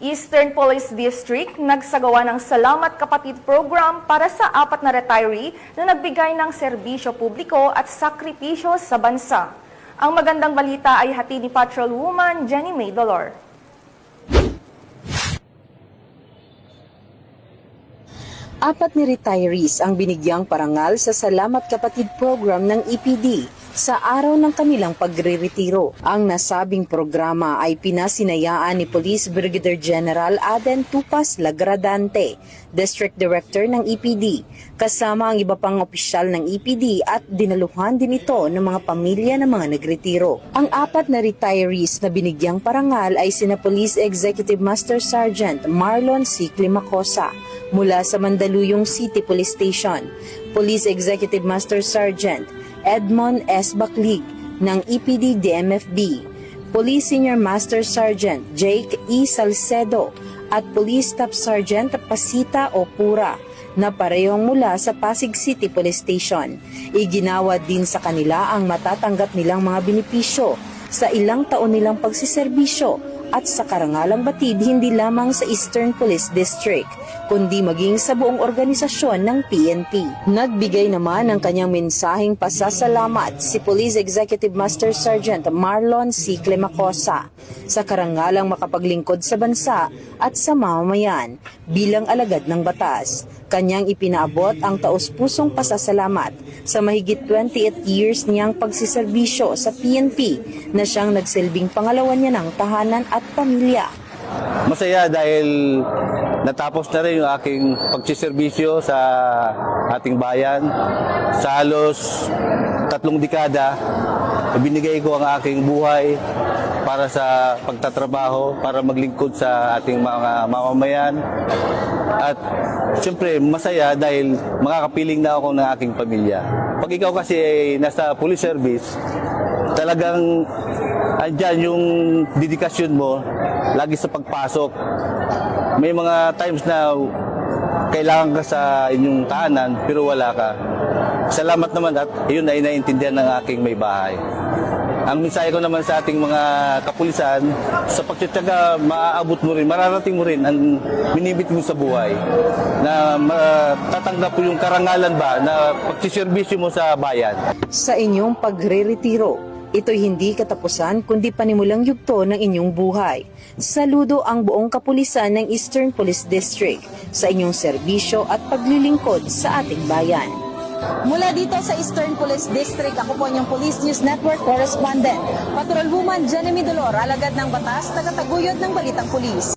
Eastern Police District nagsagawa ng Salamat Kapatid Program para sa 4 na retiree na nagbigay ng serbisyo publiko at sakripisyo sa bansa. Ang magandang balita ay hatid ni Patrolwoman Jenny May Dolor. Apat ni retirees ang binigyang parangal sa Salamat Kapatid Program ng EPD sa araw ng kanilang pagre-retiro. Ang nasabing programa ay pinasinayaan ni Police Brigadier General Aden Tupas Lagradante, District Director ng EPD, kasama ang iba pang opisyal ng EPD at dinaluhan din ito ng mga pamilya ng mga nagretiro. Ang apat na retirees na binigyang parangal ay sina Police Executive Master Sergeant Marlon C. Climacosa mula sa Mandaluyong City Police Station, Police Executive Master Sergeant Edmond S. Baclig ng EPD DMFB, Police Senior Master Sergeant Jake E. Salcedo at Police Staff Sergeant Pasita Opura na parehong mula sa Pasig City Police Station. Iginawa din sa kanila ang matatanggap nilang mga benepisyo sa ilang taon nilang pagsiserbisyo at sa karangalang batid hindi lamang sa Eastern Police District, kundi maging sa buong organisasyon ng PNP. Nagbigay naman ng kanyang mensaheng pasasalamat si Police Executive Master Sergeant Marlon C. Climacosa sa karangalang makapaglingkod sa bansa at sa mamamayan bilang alagad ng batas. Kanyang ipinaabot ang taos-pusong pasasalamat sa mahigit 28 years niyang pagsiserbisyo sa PNP na siyang nagsilbing pangalawa niya ng tahanan at pamilya. Masaya dahil natapos na rin yung aking pagsiserbisyo sa ating bayan. Sa halos 3 dekada, ibinigay ko ang aking buhay para sa pagtatrabaho, para maglingkod sa ating mga mamamayan. At siyempre, masaya dahil makakapiling na ako ng aking pamilya. Pag ikaw kasi ay nasa police service, talagang andyan yung dedikasyon mo lagi sa pagpasok. May mga times na kailangan ka sa inyong tahanan pero wala ka. Salamat naman at yun ay naiintindihan ng aking may bahay. Ang mensahe ko naman sa ating mga kapulisan, sa pagtitiyaga, maaabot mo rin, mararating mo rin ang minibit mo sa buhay na matatanggap po yung karangalan ba na pagsiservisyo mo sa bayan. Sa inyong pagre-retiro, ito'y hindi katapusan kundi panimulang yugto ng inyong buhay. Saludo ang buong kapulisan ng Eastern Police District sa inyong serbisyo at paglilingkod sa ating bayan. Mula dito sa Eastern Police District, ako po inyong Police News Network Correspondent, Patrolwoman Jenny Dolor, alagad ng batas, tagataguyod ng Balitang Pulis.